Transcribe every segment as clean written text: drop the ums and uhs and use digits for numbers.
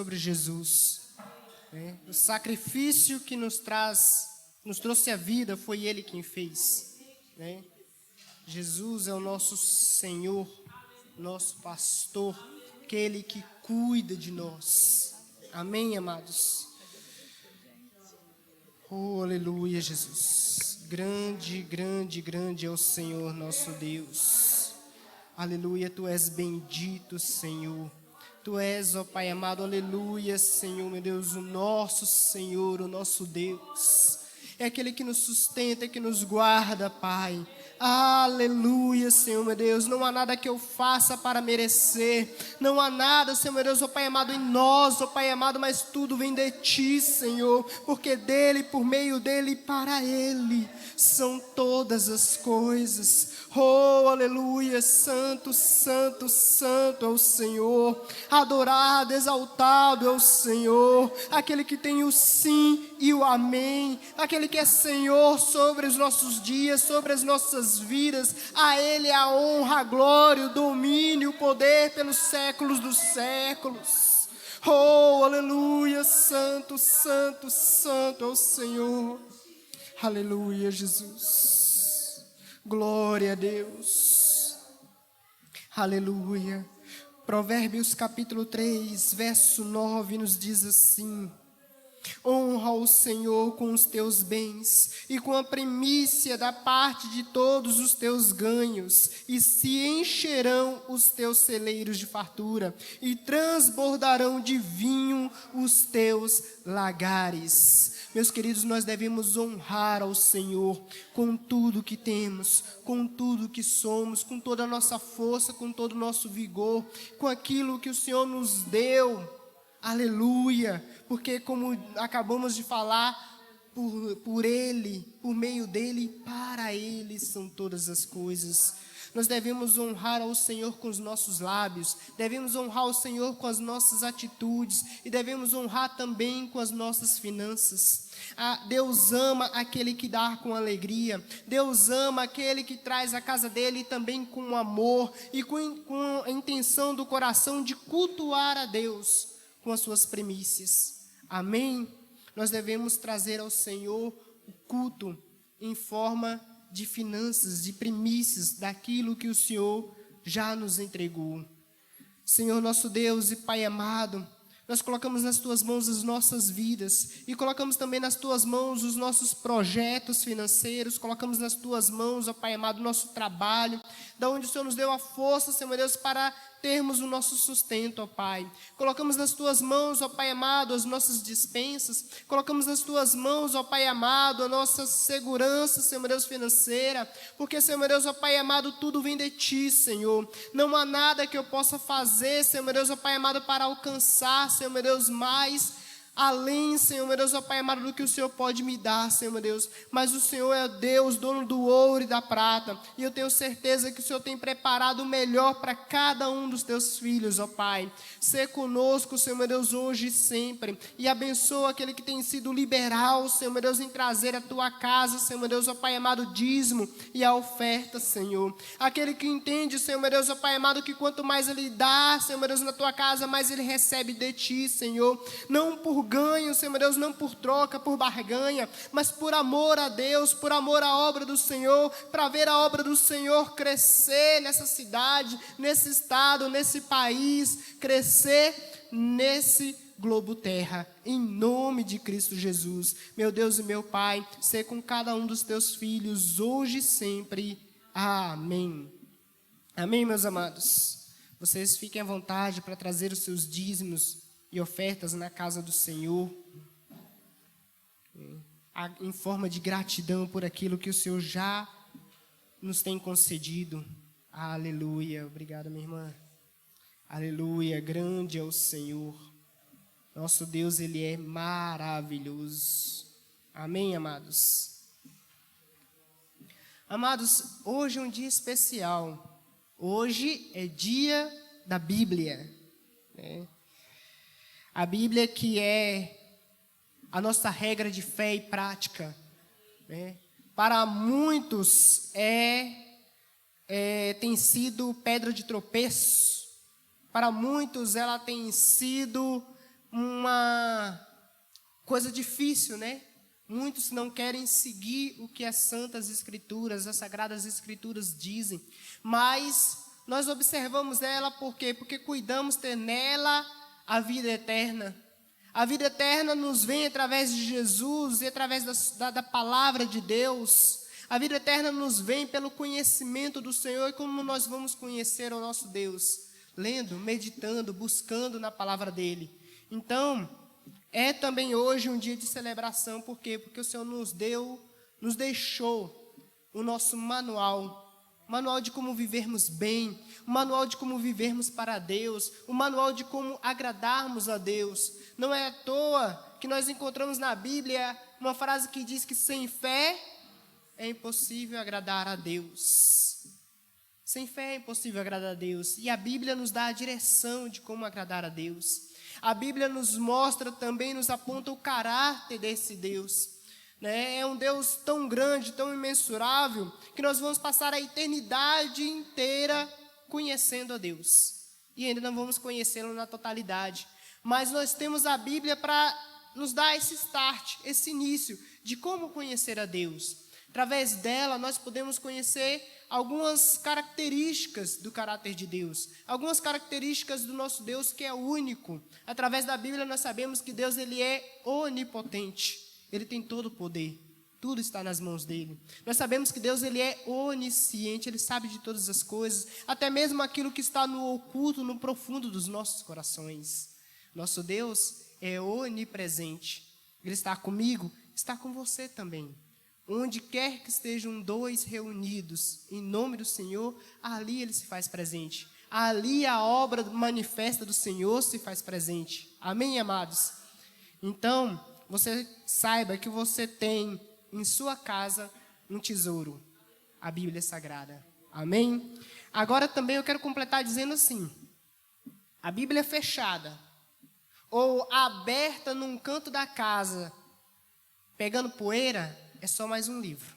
sobre Jesus. O sacrifício que nos trouxe a vida, foi Ele quem fez. Jesus é o nosso Senhor, nosso pastor, aquele que cuida de nós. Amém, amados? Oh, aleluia, Jesus. Grande, grande, grande é o Senhor nosso Deus. Aleluia, Tu és bendito, Senhor. Tu és, ó Pai amado, aleluia, Senhor, meu Deus, o nosso Senhor, o nosso Deus. É aquele que nos sustenta, que nos guarda, Pai. Aleluia, Senhor, meu Deus. Não há nada que eu faça para merecer. Não há nada, Senhor, meu Deus, ó Pai amado, em nós, ó Pai amado, mas tudo vem de Ti, Senhor. Porque dEle, por meio dEle e para Ele são todas as coisas. Oh, aleluia, santo, santo, santo é o Senhor. Adorado, exaltado é o Senhor. Aquele que tem o sim e o amém. Aquele que é Senhor sobre os nossos dias, sobre as nossas vidas. A Ele a honra, a glória, o domínio, o poder pelos séculos dos séculos. Oh, aleluia, santo, santo, santo é o Senhor. Aleluia, Jesus. Glória a Deus. Aleluia. Provérbios capítulo 3, verso 9 nos diz assim: honra o Senhor com os teus bens e com a primícia da parte de todos os teus ganhos, e se encherão os teus celeiros de fartura, e transbordarão de vinho os teus lagares. Meus queridos, nós devemos honrar ao Senhor com tudo que temos, com tudo que somos, com toda a nossa força, com todo o nosso vigor, com aquilo que o Senhor nos deu. Aleluia, porque como acabamos de falar, por Ele, por meio dEle, para Ele são todas as coisas. Nós devemos honrar ao Senhor com os nossos lábios, devemos honrar o Senhor com as nossas atitudes e devemos honrar também com as nossas finanças. Deus ama aquele que dá com alegria, Deus ama aquele que traz a casa dele também com amor e com a intenção do coração de cultuar a Deus com as suas primícias. Amém? Nós devemos trazer ao Senhor o culto em forma de finanças, de primícias, daquilo que o Senhor já nos entregou. Senhor nosso Deus e Pai amado, nós colocamos nas Tuas mãos as nossas vidas e colocamos também nas Tuas mãos os nossos projetos financeiros, colocamos nas Tuas mãos, ó Pai amado, o nosso trabalho, da onde o Senhor nos deu a força, Senhor Deus, para termos o nosso sustento, ó Pai. Colocamos nas Tuas mãos, ó Pai amado, as nossas despensas, colocamos nas Tuas mãos, ó Pai amado, a nossa segurança, Senhor Deus, financeira, porque, Senhor Deus, ó Pai amado, tudo vem de Ti, Senhor. Não há nada que eu possa fazer, Senhor Deus, ó Pai amado, para alcançar, Senhor meu Deus, mais além, Senhor meu Deus, ó Pai amado, do que o Senhor pode me dar, Senhor meu Deus. Mas o Senhor é Deus, dono do ouro e da prata, e eu tenho certeza que o Senhor tem preparado o melhor para cada um dos Teus filhos, ó Pai. Sê conosco, Senhor meu Deus, hoje e sempre, e abençoa aquele que tem sido liberal, Senhor meu Deus, em trazer a Tua casa, Senhor meu Deus, ó Pai amado, dízimo e a oferta, Senhor. Aquele que entende, Senhor meu Deus, ó Pai amado, que quanto mais ele dá, Senhor meu Deus, na Tua casa, mais ele recebe de Ti, Senhor. Não por ganho, Senhor meu Deus, não por troca, por barganha, mas por amor a Deus, por amor à obra do Senhor, para ver a obra do Senhor crescer nessa cidade, nesse estado, nesse país, crescer nesse globo terra, em nome de Cristo Jesus. Meu Deus e meu Pai, ser com cada um dos Teus filhos, hoje e sempre. Amém. Amém, meus amados. Vocês fiquem à vontade para trazer os seus dízimos e ofertas na casa do Senhor, em forma de gratidão por aquilo que o Senhor já nos tem concedido. Aleluia. Obrigado, minha irmã. Aleluia. Grande é o Senhor. Nosso Deus, Ele é maravilhoso. Amém, amados? Amados, hoje é um dia especial. Hoje é dia da Bíblia, né? A Bíblia que é a nossa regra de fé e prática, né? Para muitos tem sido pedra de tropeço. Para muitos ela tem sido coisa difícil, né? Muitos não querem seguir o que as Santas Escrituras, as Sagradas Escrituras dizem, mas nós observamos ela por quê? Porque cuidamos ter nela a vida eterna. A vida eterna nos vem através de Jesus e através da palavra de Deus. A vida eterna nos vem pelo conhecimento do Senhor. E como nós vamos conhecer o nosso Deus? Lendo, meditando, buscando na palavra dEle. Então, é também hoje um dia de celebração. Por quê? Porque o Senhor nos deixou o nosso manual de como vivermos bem, o manual de como vivermos para Deus, o manual de como agradarmos a Deus. Não é à toa que nós encontramos na Bíblia uma frase que diz que sem fé é impossível agradar a Deus. Sem fé é impossível agradar a Deus. E a Bíblia nos dá a direção de como agradar a Deus. A Bíblia nos mostra também, nos aponta o caráter desse Deus. É um Deus tão grande, tão imensurável, que nós vamos passar a eternidade inteira conhecendo a Deus. E ainda não vamos conhecê-lo na totalidade. Mas nós temos a Bíblia para nos dar esse start, esse início de como conhecer a Deus. Através dela, nós podemos conhecer algumas características do caráter de Deus. Algumas características do nosso Deus que é único. Através da Bíblia, nós sabemos que Deus ele é onipotente. Ele tem todo o poder, tudo está nas mãos dele. Nós sabemos que Deus ele é onisciente, ele sabe de todas as coisas, até mesmo aquilo que está no oculto, no profundo dos nossos corações. Nosso Deus é onipresente, ele está comigo, está com você também. Onde quer que estejam dois reunidos em nome do Senhor, ali ele se faz presente. Ali a obra manifesta do Senhor se faz presente. Amém, amados? Então, você saiba que você tem em sua casa um tesouro, a Bíblia Sagrada. Amém? Agora também eu quero completar dizendo assim, a Bíblia fechada ou aberta num canto da casa, pegando poeira, é só mais um livro.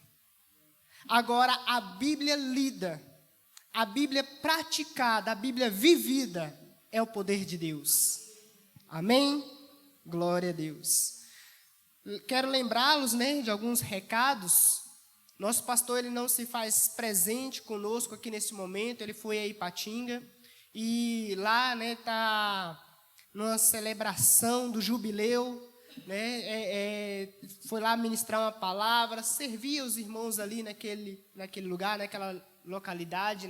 Agora, a Bíblia lida, a Bíblia praticada, a Bíblia vivida, é o poder de Deus. Amém? Glória a Deus. Quero lembrá-los, de alguns recados. Nosso pastor ele não se faz presente conosco aqui nesse momento. Ele foi a Ipatinga e lá está numa celebração do jubileu. Foi lá ministrar uma palavra, servia os irmãos ali naquele lugar, naquela localidade.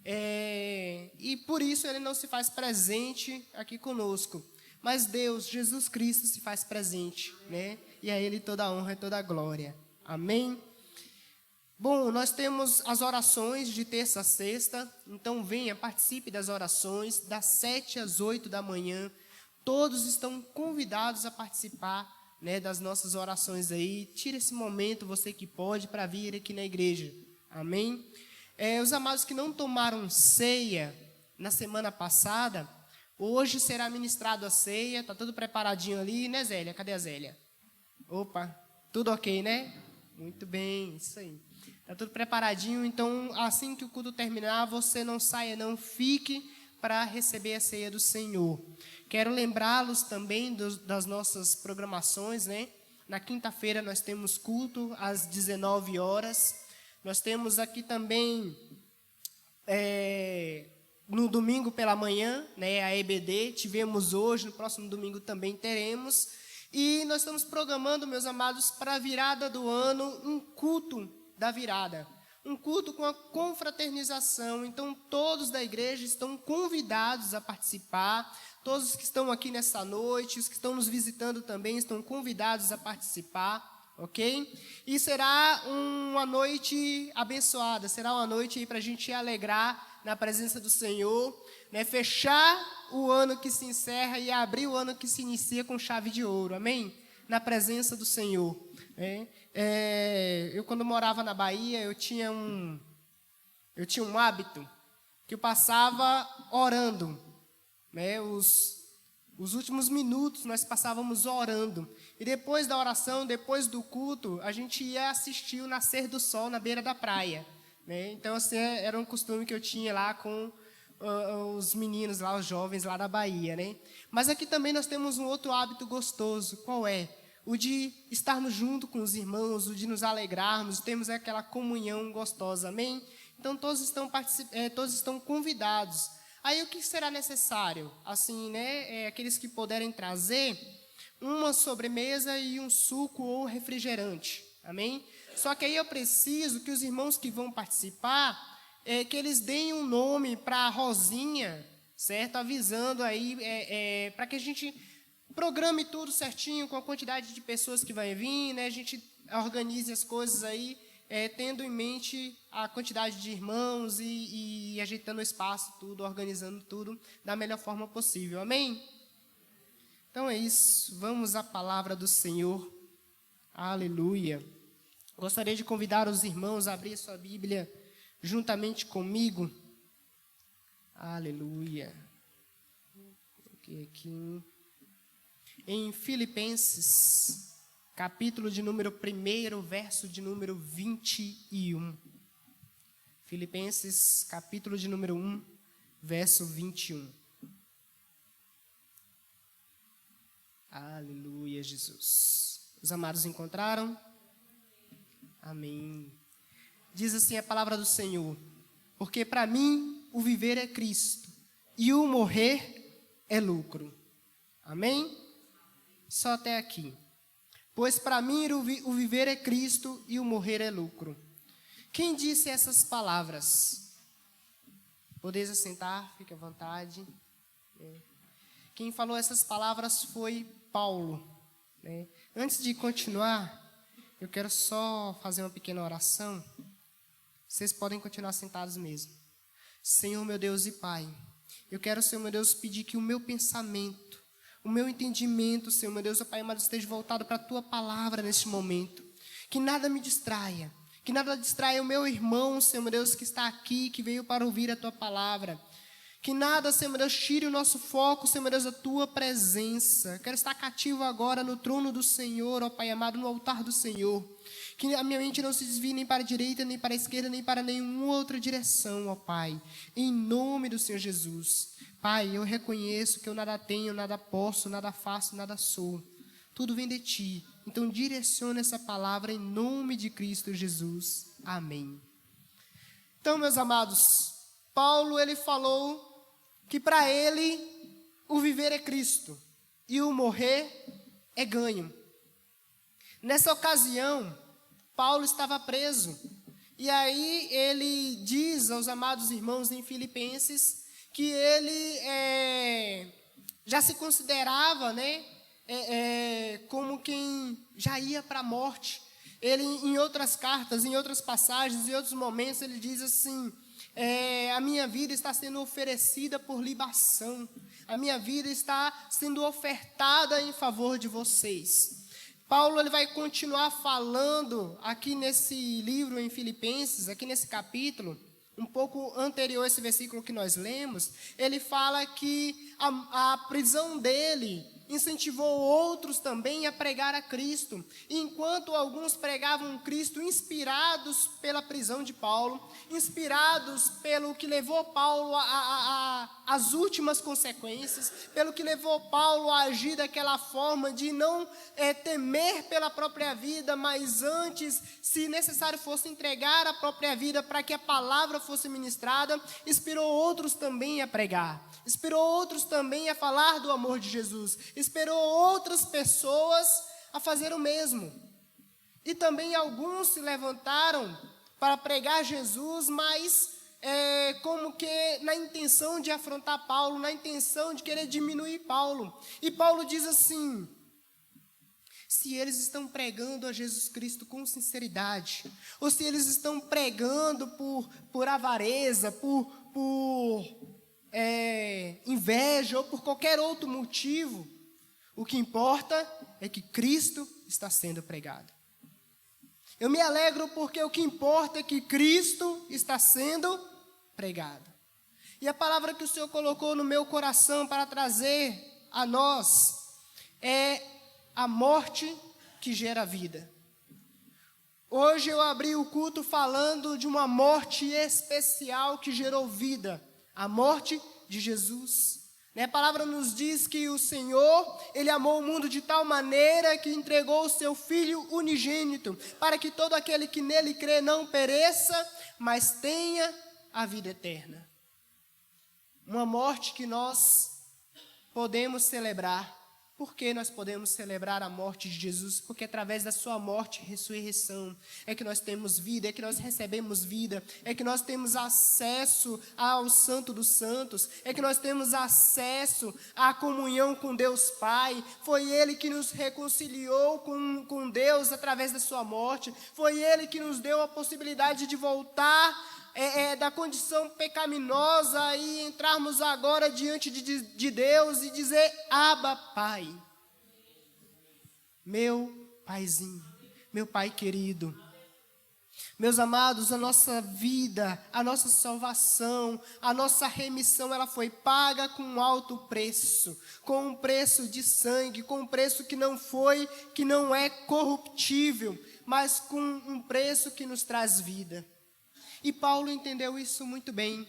E por isso ele não se faz presente aqui conosco. Mas Deus, Jesus Cristo, se faz presente, E a Ele toda a honra e toda a glória. Amém? Bom, nós temos as orações de terça a sexta. Então venha, participe das orações, das 7 às 8 da manhã. Todos estão convidados a participar, das nossas orações aí. Tire esse momento, você que pode, para vir aqui na igreja. Amém? Os amados que não tomaram ceia na semana passada, hoje será ministrado a ceia, está tudo preparadinho ali, né, Zélia? Cadê a Zélia? Opa, tudo ok, né? Muito bem, isso aí. Está tudo preparadinho, então assim que o culto terminar, você não saia, não fique para receber a ceia do Senhor. Quero lembrá-los também das nossas programações, Na quinta-feira nós temos culto às 19 horas. Nós temos aqui também... no domingo pela manhã, a EBD, tivemos hoje, no próximo domingo também teremos. E nós estamos programando, meus amados, para a virada do ano, um culto da virada. Um culto com a confraternização. Então, todos da igreja estão convidados a participar. Todos que estão aqui nessa noite, os que estão nos visitando também, estão convidados a participar. Ok? E será uma noite abençoada, será uma noite para a gente alegrar na presença do Senhor, fechar o ano que se encerra e abrir o ano que se inicia com chave de ouro, amém? Na presença do Senhor. Eu quando morava na Bahia, eu tinha um hábito que eu passava orando, os últimos minutos nós passávamos orando. E depois da oração, depois do culto, a gente ia assistir o nascer do sol na beira da praia. Então, assim, era um costume que eu tinha lá com os meninos lá, os jovens lá da Bahia. Mas aqui também nós temos um outro hábito gostoso. Qual é? o de estarmos junto com os irmãos, o de nos alegrarmos, termos aquela comunhão gostosa, amém? Então, todos estão convidados. Aí, o que será necessário? Assim, né, aqueles que puderem trazer uma sobremesa e um suco ou refrigerante, amém? Só que aí eu preciso que os irmãos que vão participar, que eles deem um nome para a Rosinha, certo? Avisando aí, para que a gente programe tudo certinho, com a quantidade de pessoas que vai vir, né? A gente organize as coisas aí, tendo em mente a quantidade de irmãos e ajeitando o espaço, tudo, organizando tudo da melhor forma possível. Amém? Então é isso. Vamos à palavra do Senhor. Aleluia. Gostaria de convidar os irmãos a abrir sua Bíblia juntamente comigo. Aleluia. Coloquei aqui. Em Filipenses, capítulo de número 1, verso de número 21. Filipenses, capítulo de número 1, verso 21. Aleluia, Jesus. Os amados encontraram? Amém. Diz assim a palavra do Senhor: porque para mim o viver é Cristo e o morrer é lucro. Amém? Só até aqui. Pois para mim o viver é Cristo e o morrer é lucro. Quem disse essas palavras? Podeis assentar, fique à vontade. Quem falou essas palavras foi Paulo. Antes de continuar, eu quero só fazer uma pequena oração. Vocês podem continuar sentados mesmo. Senhor, meu Deus e Pai, eu quero, Senhor, meu Deus, pedir que o meu pensamento, o meu entendimento, Senhor, meu Deus, Pai amado, esteja voltado para a Tua palavra neste momento. Que nada me distraia, que nada distraia o meu irmão, Senhor, meu Deus, que está aqui, que veio para ouvir a Tua palavra. Que nada, Senhor, meu Deus, tire o nosso foco, Senhor, meu Deus, da Tua presença. Quero estar cativo agora no trono do Senhor, ó Pai amado, no altar do Senhor. Que a minha mente não se desvie nem para a direita, nem para a esquerda, nem para nenhuma outra direção, ó Pai. Em nome do Senhor Jesus. Pai, eu reconheço que eu nada tenho, nada posso, nada faço, nada sou. Tudo vem de Ti. Então, direciona essa palavra em nome de Cristo Jesus. Amém. Então, meus amados, Paulo, ele falou que para ele o viver é Cristo e o morrer é ganho. Nessa ocasião, Paulo estava preso. E aí ele diz aos amados irmãos em Filipenses que ele já se considerava, como quem já ia para a morte. Ele, em outras cartas, em outras passagens, em outros momentos, ele diz assim: a minha vida está sendo oferecida por libação. A minha vida está sendo ofertada em favor de vocês. Paulo ele vai continuar falando aqui nesse livro em Filipenses, aqui nesse capítulo, um pouco anterior a esse versículo que nós lemos. Ele fala que a prisão dele incentivou outros também a pregar a Cristo. Enquanto alguns pregavam Cristo inspirados pela prisão de Paulo, inspirados pelo que levou Paulo às últimas consequências, pelo que levou Paulo a agir daquela forma de não temer pela própria vida, mas antes, se necessário fosse, entregar a própria vida para que a palavra fosse ministrada, inspirou outros também a pregar, inspirou outros também a falar do amor de Jesus, inspirou outras pessoas a fazer o mesmo. E também alguns se levantaram para pregar Jesus, mas como que na intenção de afrontar Paulo, na intenção de querer diminuir Paulo. E Paulo diz assim: se eles estão pregando a Jesus Cristo com sinceridade, ou se eles estão pregando por avareza, por inveja ou por qualquer outro motivo, o que importa é que Cristo está sendo pregado. Eu me alegro porque o que importa é que Cristo está sendo pregado. E a palavra que o Senhor colocou no meu coração para trazer a nós é a morte que gera vida. Hoje eu abri o culto falando de uma morte especial que gerou vida, a morte de Jesus. A palavra nos diz que o Senhor, Ele amou o mundo de tal maneira que entregou o seu Filho unigênito, para que todo aquele que nele crê não pereça, mas tenha a vida eterna. Uma morte que nós podemos celebrar. Por que nós podemos celebrar a morte de Jesus? Porque através da sua morte e ressurreição é que nós temos vida, é que nós recebemos vida, é que nós temos acesso ao Santo dos Santos, é que nós temos acesso à comunhão com Deus Pai. Foi Ele que nos reconciliou com Deus através da sua morte, foi Ele que nos deu a possibilidade de voltar da condição pecaminosa e entrarmos agora diante de Deus e dizer: Abba, Pai. Meu Paizinho, meu Pai querido. Meus amados, a nossa vida, a nossa salvação, a nossa remissão, ela foi paga com um alto preço, com um preço de sangue, com um preço que não é corruptível, mas com um preço que nos traz vida. E Paulo entendeu isso muito bem.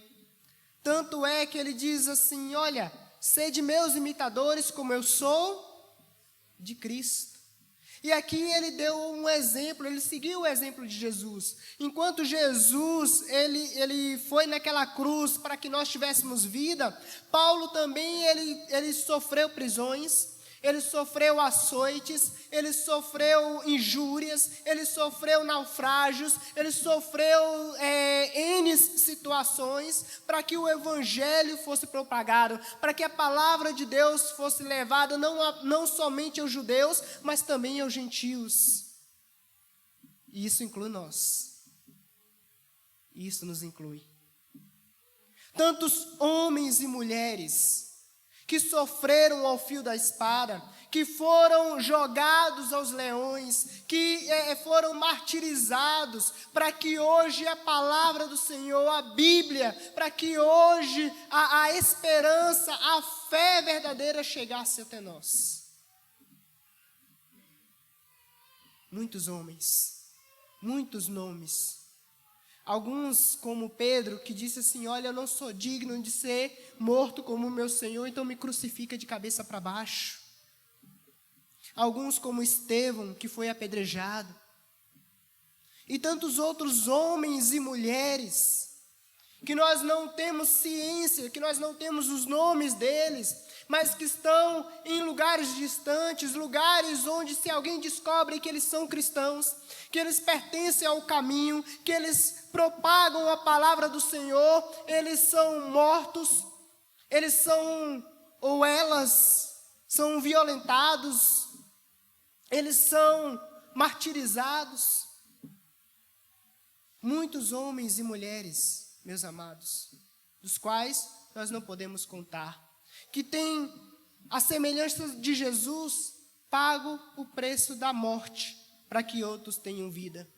Tanto é que ele diz assim: olha, sede meus imitadores como eu sou de Cristo. E aqui ele deu um exemplo, ele seguiu o exemplo de Jesus. Enquanto Jesus, ele foi naquela cruz para que nós tivéssemos vida, Paulo também, ele sofreu prisões, ele sofreu açoites, ele sofreu injúrias, ele sofreu naufrágios, ele sofreu N situações para que o evangelho fosse propagado, para que a palavra de Deus fosse levada não somente aos judeus, mas também aos gentios. E isso inclui nós. Isso nos inclui. Tantos homens e mulheres que sofreram ao fio da espada, que foram jogados aos leões, que foram martirizados, para que hoje a palavra do Senhor, a Bíblia, para que hoje a esperança, a fé verdadeira chegasse até nós. Muitos homens, muitos nomes. Alguns, como Pedro, que disse assim: olha, eu não sou digno de ser morto como o meu Senhor, então me crucifica de cabeça para baixo. Alguns, como Estevão, que foi apedrejado. E tantos outros homens e mulheres, que nós não temos ciência, que nós não temos os nomes deles, mas que estão em lugares distantes, lugares onde, se alguém descobre que eles são cristãos, que eles pertencem ao caminho, que eles propagam a palavra do Senhor, eles são mortos, eles são, ou elas, são violentados, eles são martirizados. Muitos homens e mulheres, meus amados, dos quais nós não podemos contar, que têm, a semelhança de Jesus, pago o preço da morte, para que outros tenham vida.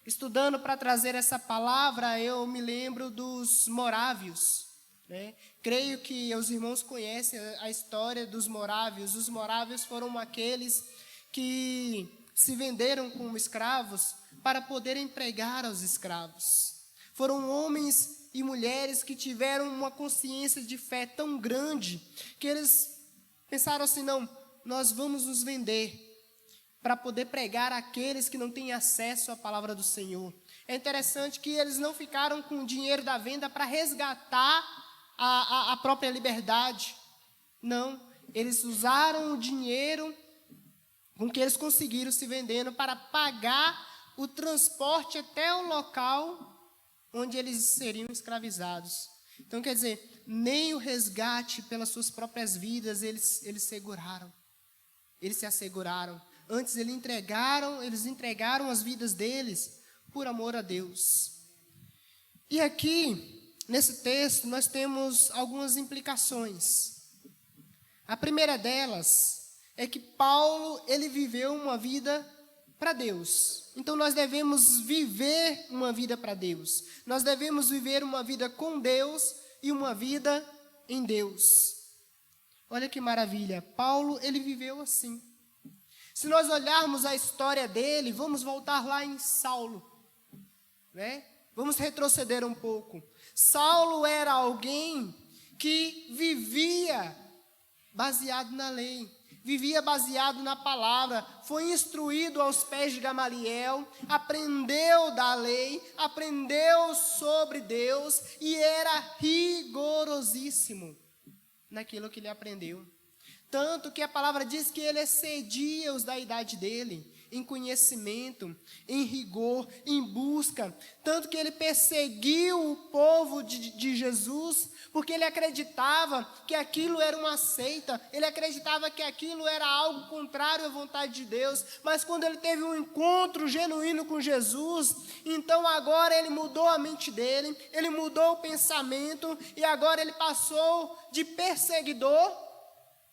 Estudando para trazer essa palavra, eu me lembro dos morávios. Creio que os irmãos conhecem a história dos morávios. Os morávios foram aqueles que se venderam como escravos para poderem pregar aos escravos. Foram homens e mulheres que tiveram uma consciência de fé tão grande que eles pensaram assim: não, nós vamos nos vender para poder pregar àqueles que não têm acesso à palavra do Senhor. É interessante que eles não ficaram com o dinheiro da venda para resgatar a própria liberdade. Não, eles usaram o dinheiro com que eles conseguiram se vendendo para pagar o transporte até o local onde eles seriam escravizados. Então, quer dizer, nem o resgate pelas suas próprias vidas eles seguraram. Eles se asseguraram. Antes eles entregaram as vidas deles por amor a Deus. E aqui, nesse texto, nós temos algumas implicações. A primeira delas é que Paulo, ele viveu uma vida para Deus. Então nós devemos viver uma vida para Deus. Nós devemos viver uma vida com Deus e uma vida em Deus. Olha que maravilha. Paulo, ele viveu assim. Se nós olharmos a história dele, vamos voltar lá em Saulo, Vamos retroceder um pouco. Saulo era alguém que vivia baseado na lei, vivia baseado na palavra, foi instruído aos pés de Gamaliel, aprendeu da lei, aprendeu sobre Deus e era rigorosíssimo naquilo que ele aprendeu. Tanto que a palavra diz que ele excedia os da idade dele, em conhecimento, em rigor, em busca. Tanto que ele perseguiu o povo de Jesus, porque ele acreditava que aquilo era uma seita, ele acreditava que aquilo era algo contrário à vontade de Deus. Mas quando ele teve um encontro genuíno com Jesus, então agora ele mudou a mente dele, ele mudou o pensamento, e agora ele passou de perseguidor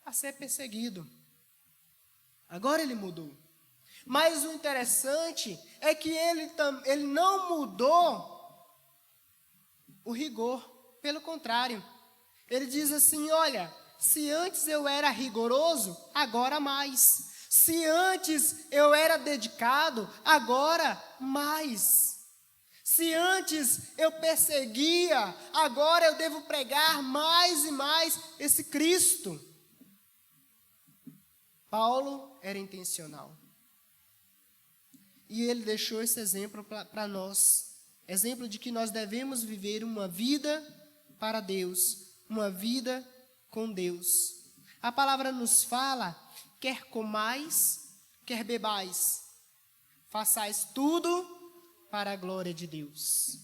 a ser perseguido. Agora ele mudou. Mas o interessante é que ele não mudou o rigor. Pelo contrário, ele diz assim: olha, se antes eu era rigoroso, agora mais. Se antes eu era dedicado, agora mais. Se antes eu perseguia, agora eu devo pregar mais e mais esse Cristo. Paulo era intencional. E ele deixou esse exemplo para nós. Exemplo de que nós devemos viver uma vida para Deus. Uma vida com Deus. A palavra nos fala: quer comais, quer bebais, façais tudo para a glória de Deus.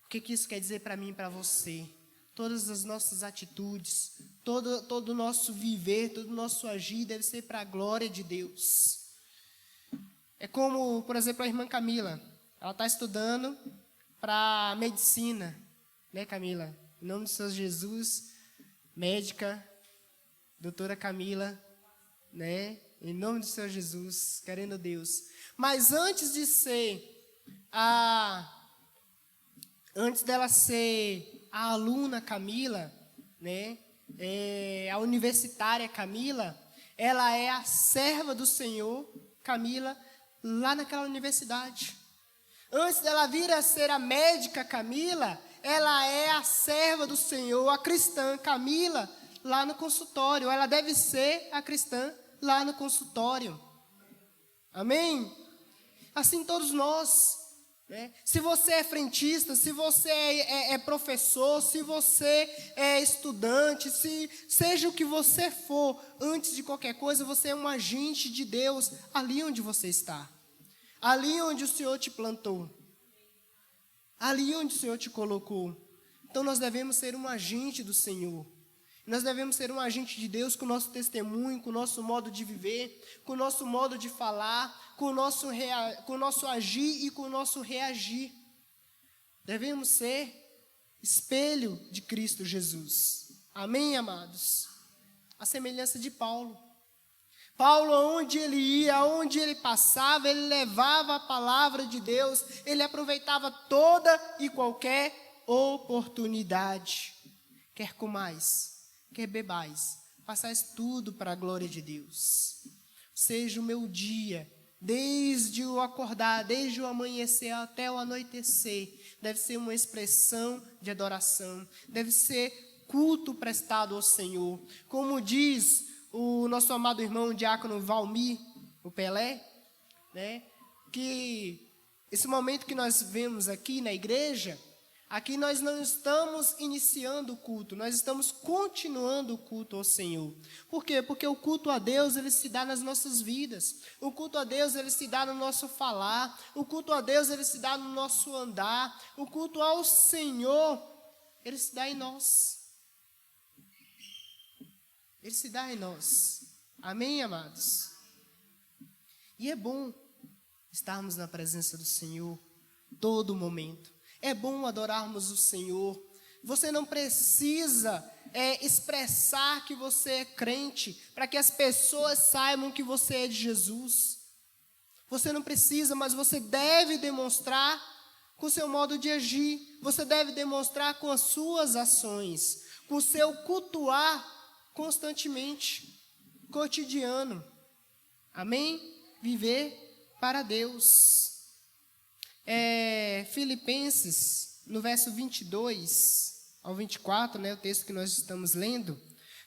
O que isso quer dizer para mim e para você? Todas as nossas atitudes, todo o nosso viver, todo o nosso agir deve ser para a glória de Deus. É como, por exemplo, a irmã Camila. Ela está estudando para medicina, né, Camila? Em nome de Senhor Jesus, médica, doutora Camila, né? Em nome do Senhor Jesus, querendo Deus. Mas antes dela ser a aluna Camila, né? A universitária Camila, ela é a serva do Senhor, Camila, lá naquela universidade. Antes dela vir a ser a médica Camila, ela é a serva do Senhor, a cristã Camila, lá no consultório. Ela deve ser a cristã lá no consultório. Amém? Assim todos nós. Né? Se você é frentista, se você é professor, se você é estudante, seja o que você for, antes de qualquer coisa, você é um agente de Deus ali onde você está. Ali onde o Senhor te plantou. Ali onde o Senhor te colocou. Então nós devemos ser um agente do Senhor. Nós devemos ser um agente de Deus com o nosso testemunho, com o nosso modo de viver, com o nosso modo de falar, com o nosso agir e com o nosso reagir. Devemos ser espelho de Cristo Jesus. Amém, amados? A semelhança de Paulo. Paulo, onde ele ia, onde ele passava, ele levava a palavra de Deus, ele aproveitava toda e qualquer oportunidade. Quer comais, quer bebais, façais tudo para a glória de Deus. Seja o meu dia, desde o acordar, desde o amanhecer até o anoitecer, deve ser uma expressão de adoração, deve ser culto prestado ao Senhor. Como diz o nosso amado irmão diácono Valmir, o Pelé, né, que esse momento que nós vemos aqui na igreja, aqui nós não estamos iniciando o culto, nós estamos continuando o culto ao Senhor. Por quê? Porque o culto a Deus, ele se dá nas nossas vidas. O culto a Deus, ele se dá no nosso falar. O culto a Deus, ele se dá no nosso andar. O culto ao Senhor, ele se dá em nós. Ele se dá em nós. Amém, amados? E é bom estarmos na presença do Senhor todo momento. É bom adorarmos o Senhor. Você não precisa expressar que você é crente para que as pessoas saibam que você é de Jesus. Você não precisa, mas você deve demonstrar com o seu modo de agir. Você deve demonstrar com as suas ações, com o seu cultuar constantemente, cotidiano. Amém? Viver para Deus. Filipenses, no verso 22, ao 24, né, o texto que nós estamos lendo,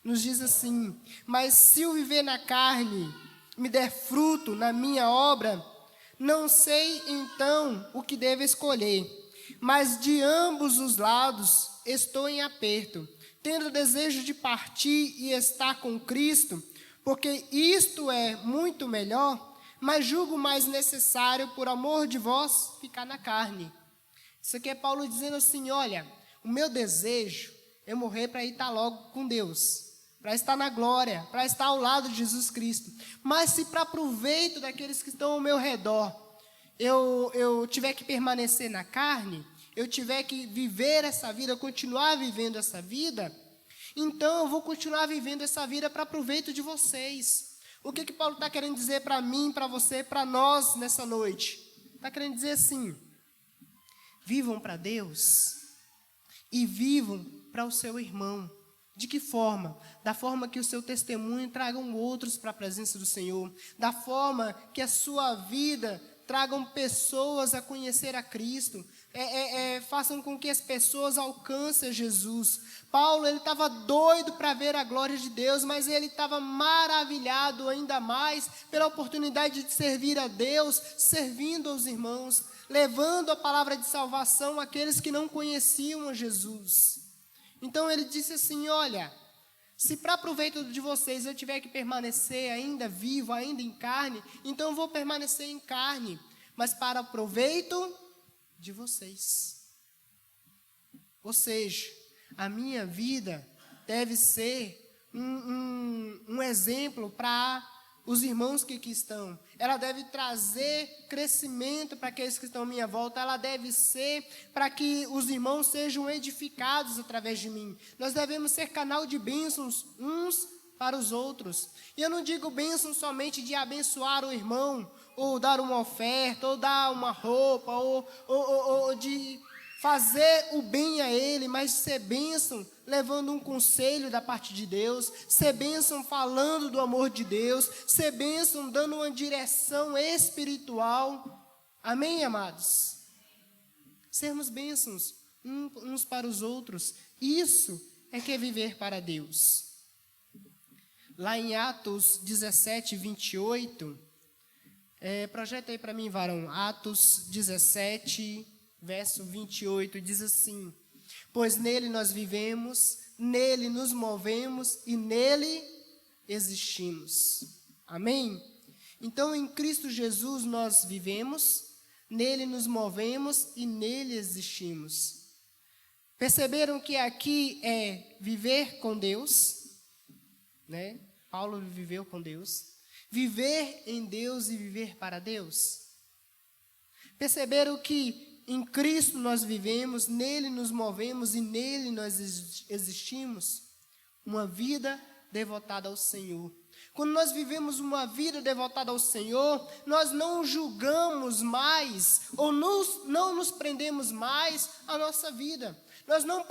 nos diz assim: mas se o viver na carne me der fruto na minha obra, não sei então o que devo escolher, mas de ambos os lados estou em aperto, tendo desejo de partir e estar com Cristo, porque isto é muito melhor, mas julgo mais necessário, por amor de vós, ficar na carne. Isso aqui é Paulo dizendo assim: olha, o meu desejo é morrer para ir estar logo com Deus, para estar na glória, para estar ao lado de Jesus Cristo. Mas se para proveito daqueles que estão ao meu redor, eu tiver que permanecer na carne, eu tiver que viver essa vida, continuar vivendo essa vida, então eu vou continuar vivendo essa vida para proveito de vocês. O que Paulo está querendo dizer para mim, para você, para nós nessa noite? Está querendo dizer assim: vivam para Deus e vivam para o seu irmão. De que forma? Da forma que o seu testemunho tragam outros para a presença do Senhor, da forma que a sua vida tragam pessoas a conhecer a Cristo, façam com que as pessoas alcancem Jesus. Paulo, ele estava doido para ver a glória de Deus, mas ele estava maravilhado ainda mais pela oportunidade de servir a Deus, servindo aos irmãos, levando a palavra de salvação àqueles que não conheciam a Jesus. Então ele disse assim: olha, se para proveito de vocês eu tiver que permanecer ainda vivo, ainda em carne, então eu vou permanecer em carne, mas para o proveito de vocês. Ou seja, a minha vida deve ser um exemplo para os irmãos que aqui estão. Ela deve trazer crescimento para aqueles que estão à minha volta. Ela deve ser para que os irmãos sejam edificados através de mim. Nós devemos ser canal de bênçãos uns para os outros. E eu não digo bênção somente de abençoar o irmão, ou dar uma oferta, ou dar uma roupa, ou de fazer o bem a ele, mas ser bênção levando um conselho da parte de Deus, ser bênção falando do amor de Deus, ser bênção dando uma direção espiritual. Amém, amados? Sermos bênçãos uns para os outros. Isso é que é viver para Deus. Lá em Atos 17, 28, projeta aí para mim, varão, Atos 17, verso 28, diz assim: pois nele nós vivemos, nele nos movemos e nele existimos. Amém? Então, em Cristo Jesus nós vivemos, nele nos movemos e nele existimos. Perceberam que aqui é viver com Deus, né? Paulo viveu com Deus. Viver em Deus e viver para Deus. Perceberam que em Cristo nós vivemos, nele nos movemos e nele nós existimos? Uma vida devotada ao Senhor. Quando nós vivemos uma vida devotada ao Senhor, nós não julgamos mais, ou não nos prendemos mais à nossa vida. Nós não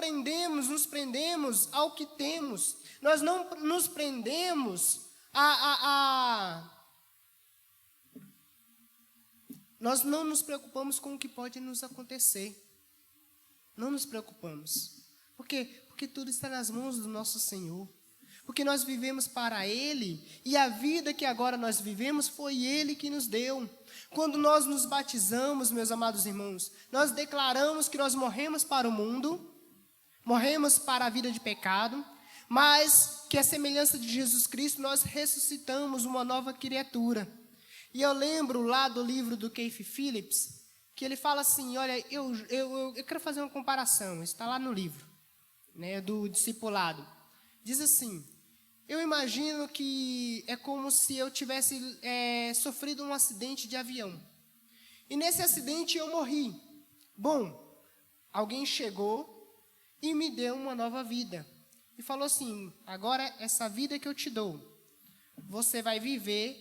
nos prendemos ao que temos. Nós não nos prendemos Nós não nos preocupamos com o que pode nos acontecer. Não nos preocupamos. Por quê? Porque tudo está nas mãos do nosso Senhor. Porque nós vivemos para Ele, e a vida que agora nós vivemos foi Ele que nos deu. Quando nós nos batizamos, meus amados irmãos, nós declaramos que nós morremos para o mundo, morremos para a vida de pecado, mas que a semelhança de Jesus Cristo nós ressuscitamos uma nova criatura. E eu lembro lá do livro do Keith Phillips, que ele fala assim, olha, eu quero fazer uma comparação, está lá no livro, né, do discipulado. Diz assim: eu imagino que é como se eu tivesse sofrido um acidente de avião. E nesse acidente eu morri. Bom, alguém chegou e me deu uma nova vida. E falou assim: agora essa vida que eu te dou, você vai viver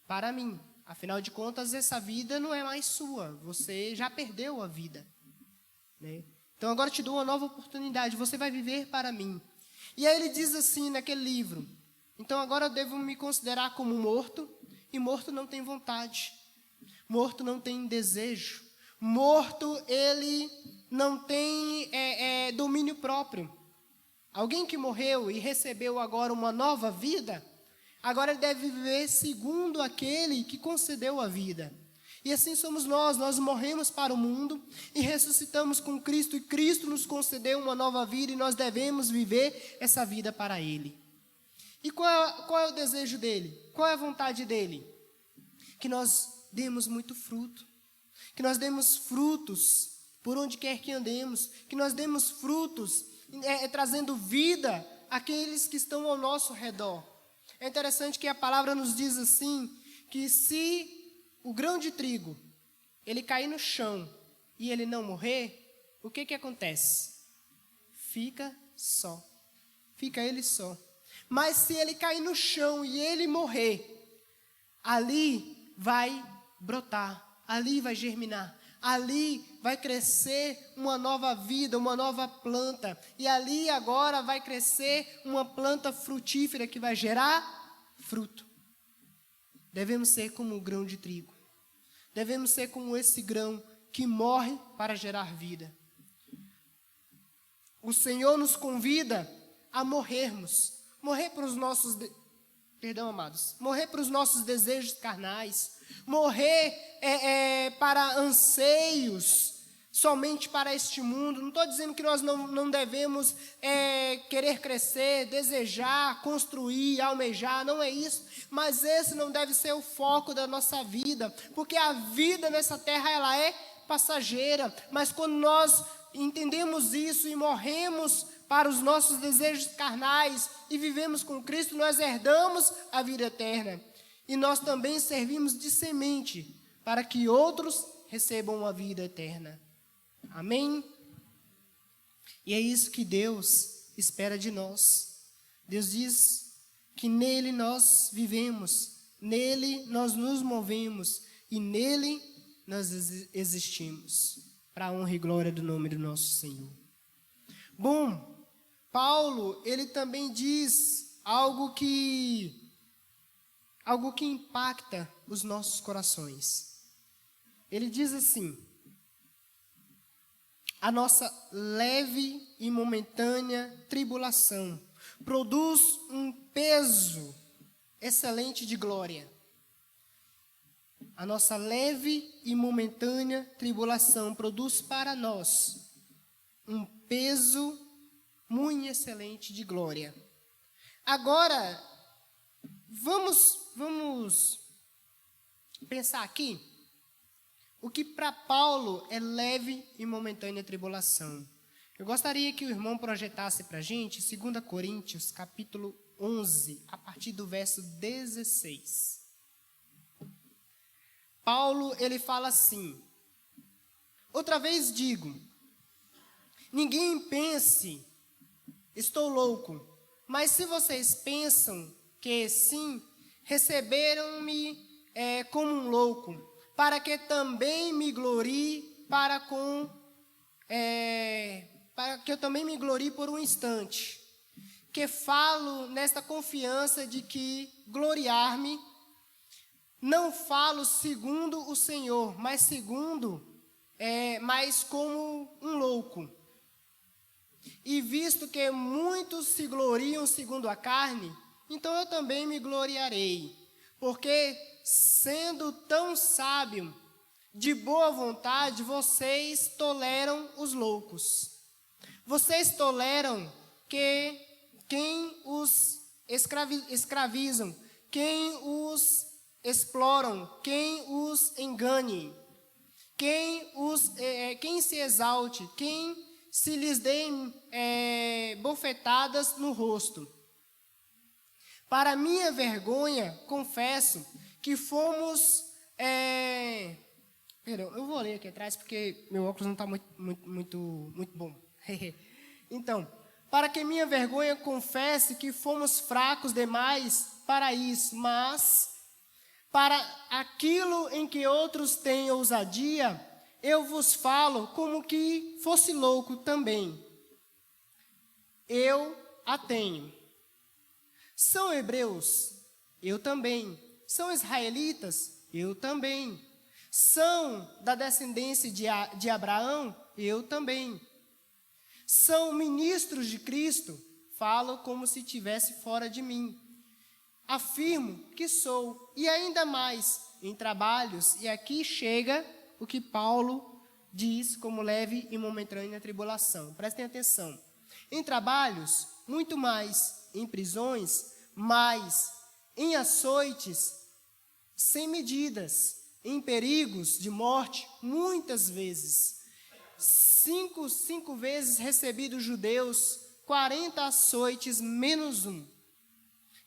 para mim. Afinal de contas, essa vida não é mais sua. Você já perdeu a vida, né? Então agora eu te dou uma nova oportunidade. Você vai viver para mim. E aí ele diz assim naquele livro: então agora eu devo me considerar como morto, e morto não tem vontade, morto não tem desejo, morto ele não tem domínio próprio. Alguém que morreu e recebeu agora uma nova vida, agora ele deve viver segundo aquele que concedeu a vida. E assim somos nós morremos para o mundo e ressuscitamos com Cristo, e Cristo nos concedeu uma nova vida e nós devemos viver essa vida para Ele. E qual é o desejo dele? Qual é a vontade dele? Que nós demos muito fruto, que nós demos frutos por onde quer que andemos, que nós demos frutos trazendo vida àqueles que estão ao nosso redor. É interessante que a palavra nos diz assim, que se o grão de trigo, ele cair no chão e ele não morrer, o que acontece? Fica só. Fica ele só. Mas se ele cair no chão e ele morrer, ali vai brotar, ali vai germinar, ali vai crescer uma nova vida, uma nova planta. E ali agora vai crescer uma planta frutífera que vai gerar fruto. Devemos ser como o grão de trigo. Devemos ser como esse grão que morre para gerar vida. O Senhor nos convida a morrermos. Morrer para os nossos... morrer para os nossos desejos carnais. Morrer para anseios somente para este mundo. Não estou dizendo que nós não devemos querer crescer, desejar, construir, almejar, não é isso. Mas esse não deve ser o foco da nossa vida, porque a vida nessa terra ela é passageira. Mas quando nós entendemos isso e morremos para os nossos desejos carnais e vivemos com Cristo, nós herdamos a vida eterna. E nós também servimos de semente para que outros recebam a vida eterna. Amém? E é isso que Deus espera de nós. Deus diz que nele nós vivemos, nele nós nos movemos e nele nós existimos, para a honra e glória do nome do nosso Senhor. Bom, Paulo, ele também diz algo que impacta os nossos corações. Ele diz assim: a nossa leve e momentânea tribulação produz um peso excelente de glória. A nossa leve e momentânea tribulação produz para nós um peso muito excelente de glória. Agora, vamos pensar aqui o que para Paulo é leve e momentânea tribulação. Eu gostaria que o irmão projetasse para a gente 2 Coríntios, capítulo 11, a partir do verso 16. Paulo, ele fala assim: outra vez digo, ninguém pense, estou louco, mas se vocês pensam que sim, receberam-me como um louco, para que também me glorie para que eu também me glorie por um instante, que falo nesta confiança de que gloriar-me, não falo segundo o Senhor, mas como um louco. E visto que muitos se gloriam segundo a carne, então eu também me gloriarei, porque sendo tão sábio, de boa vontade, vocês toleram os loucos. Vocês toleram que quem os escravizam, quem os exploram, quem os engane, quem se exalte, quem se lhes dê bofetadas no rosto. Para minha vergonha, confesso que fomos... eu vou ler aqui atrás porque meu óculos não está muito bom. Então, para que minha vergonha confesse que fomos fracos demais para isso, mas para aquilo em que outros têm ousadia, eu vos falo como que fosse louco também. Eu a tenho. São hebreus? Eu também. São israelitas? Eu também. São da descendência de Abraão? eu também. São ministros de Cristo, falo como se estivesse fora de mim. Afirmo que sou, e ainda mais, em trabalhos, e aqui chega o que Paulo diz como leve e momentânea tribulação. Prestem atenção. Em trabalhos, muito mais. Em prisões, mais. Em açoites, sem medidas. Em perigos de morte, muitas vezes. Cinco vezes recebi dos judeus 40 açoites menos um.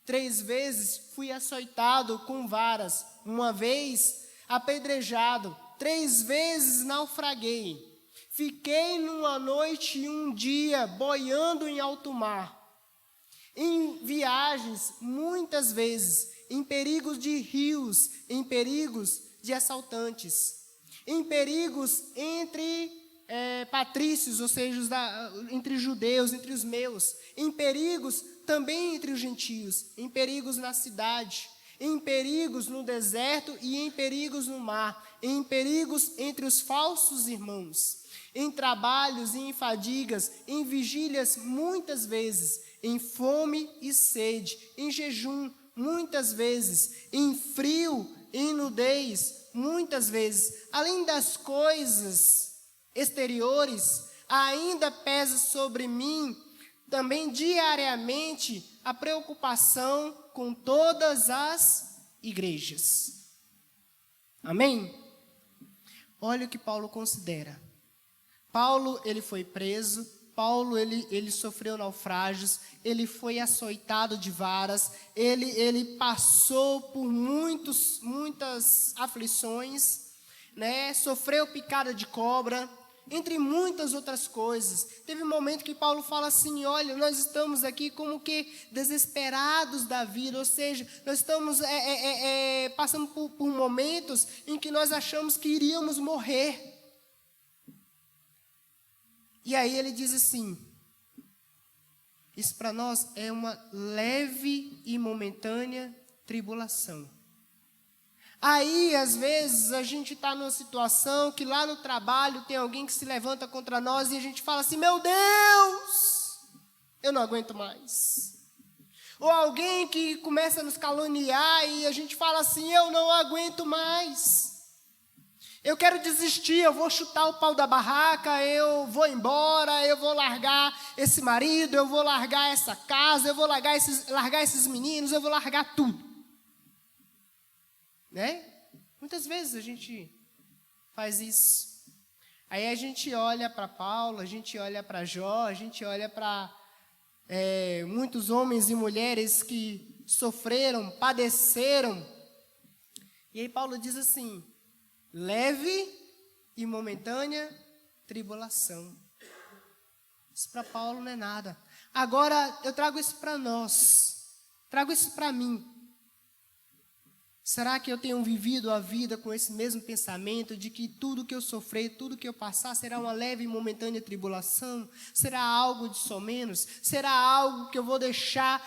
3 vezes fui açoitado com varas. 1 vez apedrejado. 3 vezes naufraguei. Fiquei numa noite e um dia boiando em alto mar. Em viagens, muitas vezes, em perigos de rios, em perigos de assaltantes, em perigos entre patrícios, ou seja, entre judeus, entre os meus, em perigos também entre os gentios, em perigos na cidade, em perigos no deserto e em perigos no mar, em perigos entre os falsos irmãos, em trabalhos e em fadigas, em vigílias muitas vezes, em fome e sede, em jejum muitas vezes, em frio, em nudez muitas vezes. Além das coisas exteriores, ainda pesa sobre mim também diariamente a preocupação com todas as igrejas. Amém? Olha o que Paulo considera. Paulo, ele foi preso, Paulo, ele sofreu naufrágios, ele foi açoitado de varas, ele passou por muitas aflições, né? Sofreu picada de cobra, entre muitas outras coisas. Teve um momento que Paulo fala assim, olha, nós estamos aqui como que desesperados da vida, ou seja, nós estamos passando por momentos em que nós achamos que iríamos morrer. E aí ele diz assim, isso para nós é uma leve e momentânea tribulação. Aí, às vezes, a gente está numa situação que lá no trabalho tem alguém que se levanta contra nós e a gente fala assim, meu Deus, eu não aguento mais. Ou alguém que começa a nos caluniar e a gente fala assim, eu não aguento mais. Eu quero desistir, eu vou chutar o pau da barraca, eu vou embora, eu vou largar esse marido, eu vou largar essa casa, eu vou largar esses meninos, eu vou largar tudo. Né? Muitas vezes a gente faz isso. Aí a gente olha para Paulo, a gente olha para Jó, a gente olha para muitos homens e mulheres que sofreram, padeceram. E aí Paulo diz assim, leve e momentânea tribulação. Isso para Paulo não é nada. Agora eu trago isso para nós, trago isso para mim. Será que eu tenho vivido a vida com esse mesmo pensamento de que tudo que eu sofrer, tudo que eu passar será uma leve e momentânea tribulação? Será algo de somenos? Será algo que eu vou deixar,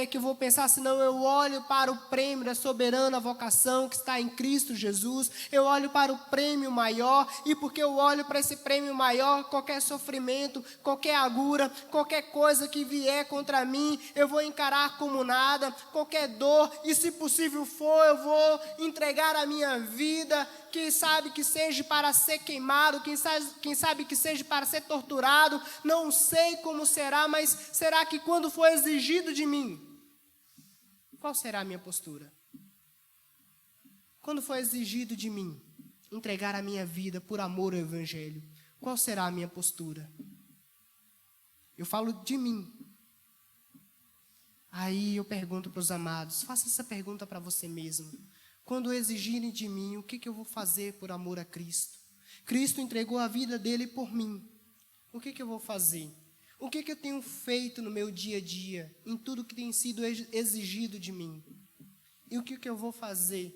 que eu vou pensar assim, não, eu olho para o prêmio da soberana vocação que está em Cristo Jesus, eu olho para o prêmio maior, e porque eu olho para esse prêmio maior, qualquer sofrimento, qualquer agura, qualquer coisa que vier contra mim, eu vou encarar como nada, qualquer dor, e se possível for, eu vou entregar a minha vida, quem sabe que seja para ser queimado, quem sabe que seja para ser torturado, não sei como será, mas será que quando for exigido de mim, qual será a minha postura? Quando for exigido de mim, entregar a minha vida por amor ao Evangelho, qual será a minha postura? Eu falo de mim. Aí eu pergunto para os amados, faça essa pergunta para você mesmo. Quando exigirem de mim, o que eu vou fazer por amor a Cristo? Cristo entregou a vida dele por mim. O que eu vou fazer? O que eu tenho feito no meu dia a dia, em tudo que tem sido exigido de mim? E o que eu vou fazer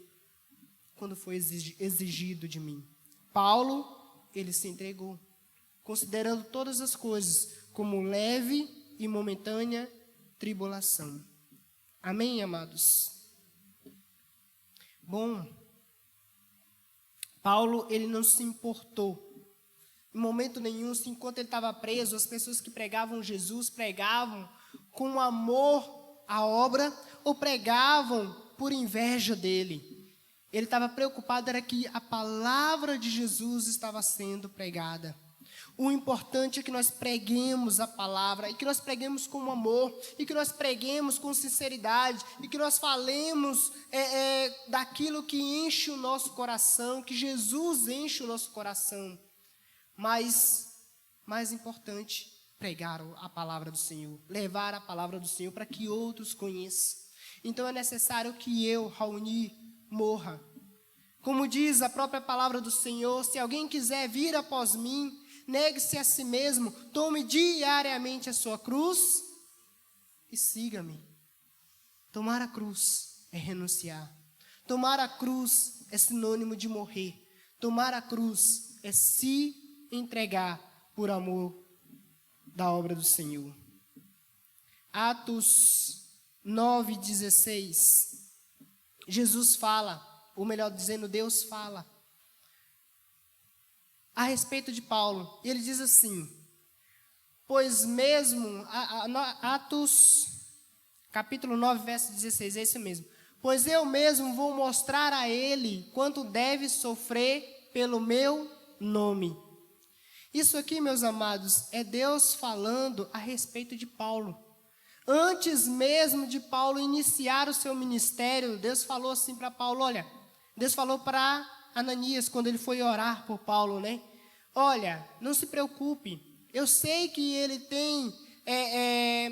quando for exigido de mim? Paulo, ele se entregou, considerando todas as coisas como leve e momentânea tribulação. Amém, amados? Bom, Paulo, ele não se importou Em momento nenhum, se enquanto ele estava preso, as pessoas que pregavam Jesus pregavam com amor à obra ou pregavam por inveja dele. Ele estava preocupado, era que a palavra de Jesus estava sendo pregada. O importante é que nós preguemos a palavra, e que nós preguemos com amor, e que nós preguemos com sinceridade, e que nós falemos daquilo que enche o nosso coração, que Jesus enche o nosso coração. Mas, mais importante, pregar a palavra do Senhor, levar a palavra do Senhor para que outros conheçam. Então é necessário que eu, Raoni, morra. Como diz a própria palavra do Senhor, se alguém quiser vir após mim, negue-se a si mesmo, tome diariamente a sua cruz e siga-me. Tomar a cruz é renunciar. Tomar a cruz é sinônimo de morrer. Tomar a cruz é se entregar por amor da obra do Senhor. Atos 9:16. Jesus fala, ou melhor dizendo, Deus fala a respeito de Paulo. E ele diz assim: pois mesmo, Atos capítulo 9, verso 16, é isso mesmo. Pois eu mesmo vou mostrar a ele quanto deve sofrer pelo meu nome. Isso aqui, meus amados, é Deus falando a respeito de Paulo. Antes mesmo de Paulo iniciar o seu ministério, Deus falou assim para Paulo, olha, Deus falou para Ananias, quando ele foi orar por Paulo, né? Olha, não se preocupe, eu sei que ele tem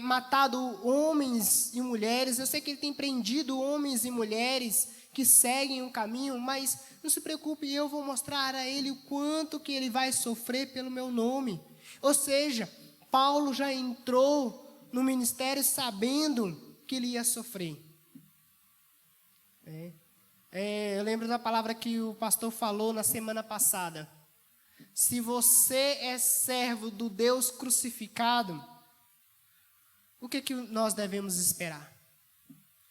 matado homens e mulheres, eu sei que ele tem prendido homens e mulheres que seguem o caminho, mas não se preocupe, eu vou mostrar a ele o quanto que ele vai sofrer pelo meu nome. Ou seja, Paulo já entrou no ministério sabendo que ele ia sofrer. Eu lembro da palavra que o pastor falou na semana passada. Se você é servo do Deus crucificado, o que nós devemos esperar?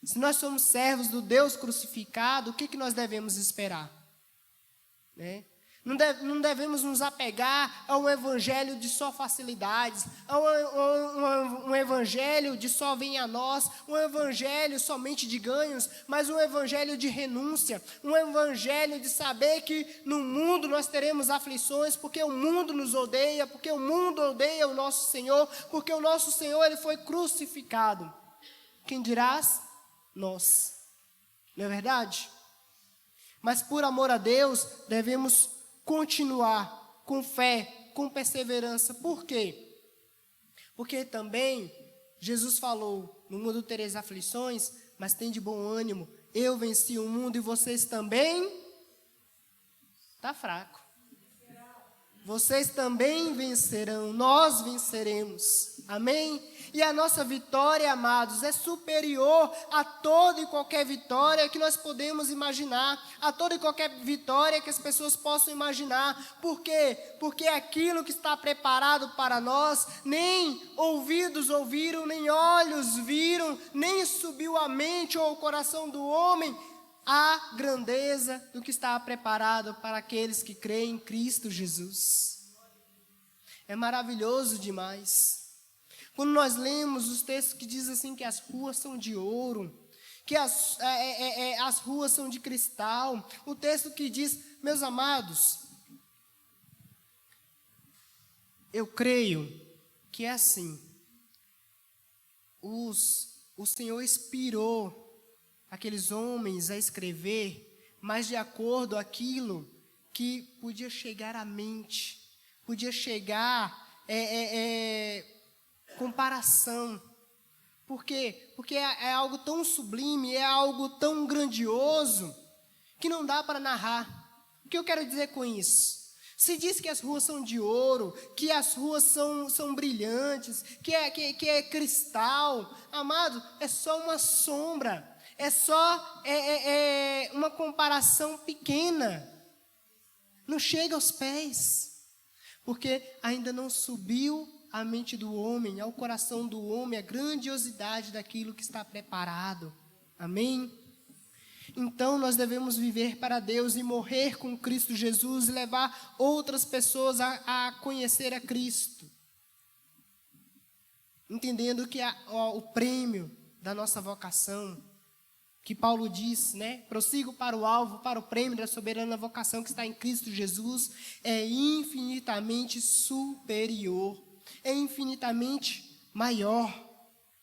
Se nós somos servos do Deus crucificado, o que nós devemos esperar? Não devemos nos apegar a um evangelho de só facilidades, a um evangelho de só vem a nós, um evangelho somente de ganhos, mas um evangelho de renúncia, um evangelho de saber que no mundo nós teremos aflições, porque o mundo nos odeia, porque o mundo odeia o nosso Senhor, porque o nosso Senhor ele foi crucificado. Quem dirás? Nós. Não é verdade? Mas por amor a Deus, devemos continuar com fé, com perseverança. Por quê? Porque também Jesus falou, no mundo tereis aflições, mas tem de bom ânimo. Eu venci o mundo e vocês também. Está fraco. Vocês também vencerão, nós venceremos. Amém? E a nossa vitória, amados, é superior a toda e qualquer vitória que nós podemos imaginar, a toda e qualquer vitória que as pessoas possam imaginar. Por quê? Porque aquilo que está preparado para nós, nem ouvidos ouviram, nem olhos viram, nem subiu à mente ou ao coração do homem, a grandeza do que está preparado para aqueles que creem em Cristo Jesus. É maravilhoso demais. Quando nós lemos os textos que dizem assim que as ruas são de ouro, que as ruas são de cristal, o texto que diz, meus amados, eu creio que é assim. O Senhor inspirou aqueles homens a escrever, mas de acordo com aquilo que podia chegar à mente, podia chegar comparação. Por quê? Porque é algo tão sublime, é algo tão grandioso, que não dá para narrar. O que eu quero dizer com isso? Se diz que as ruas são de ouro, que as ruas são brilhantes, que é cristal, amado, é só uma sombra, é só uma comparação pequena. Não chega aos pés, porque ainda não subiu à mente do homem, ao coração do homem, a grandiosidade daquilo que está preparado. Amém? Então nós devemos viver para Deus e morrer com Cristo Jesus e levar outras pessoas a conhecer a Cristo. Entendendo que o prêmio da nossa vocação, que Paulo diz, né? Prossigo para o alvo, para o prêmio da soberana vocação que está em Cristo Jesus, é infinitamente superior, é infinitamente maior.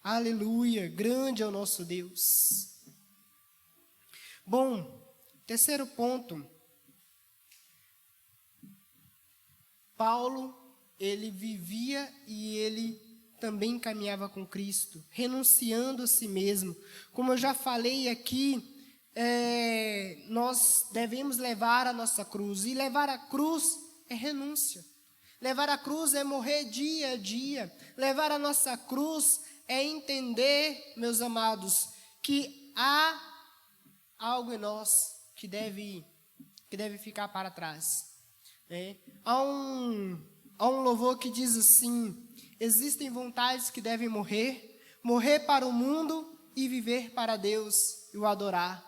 Aleluia, grande é o nosso Deus. Bom, terceiro ponto. Paulo, ele vivia e ele também caminhava com Cristo, renunciando a si mesmo. Como eu já falei aqui, nós devemos levar a nossa cruz. E levar a cruz é renúncia. Levar a cruz é morrer dia a dia. Levar a nossa cruz é entender, meus amados, que há algo em nós que deve ficar para trás. Há um louvor que diz assim: existem vontades que devem morrer, morrer para o mundo e viver para Deus e o adorar.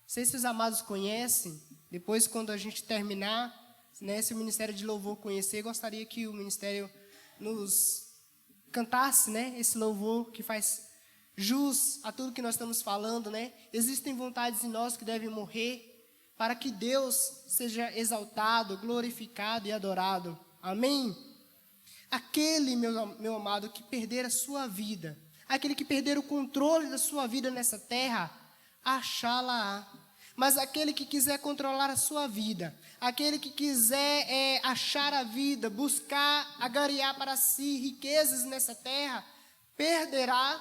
Não sei se os amados conhecem. Depois, quando a gente terminar, né, se o Ministério de Louvor conhecer, gostaria que o Ministério nos cantasse, né, esse louvor que faz jus a tudo que nós estamos falando, né? Existem vontades em nós que devem morrer para que Deus seja exaltado, glorificado e adorado. Amém? Aquele, meu amado, que perder a sua vida, aquele que perder o controle da sua vida nessa terra, achá-la-á. Mas aquele que quiser controlar a sua vida, aquele que quiser achar a vida, buscar agariar para si riquezas nessa terra, perderá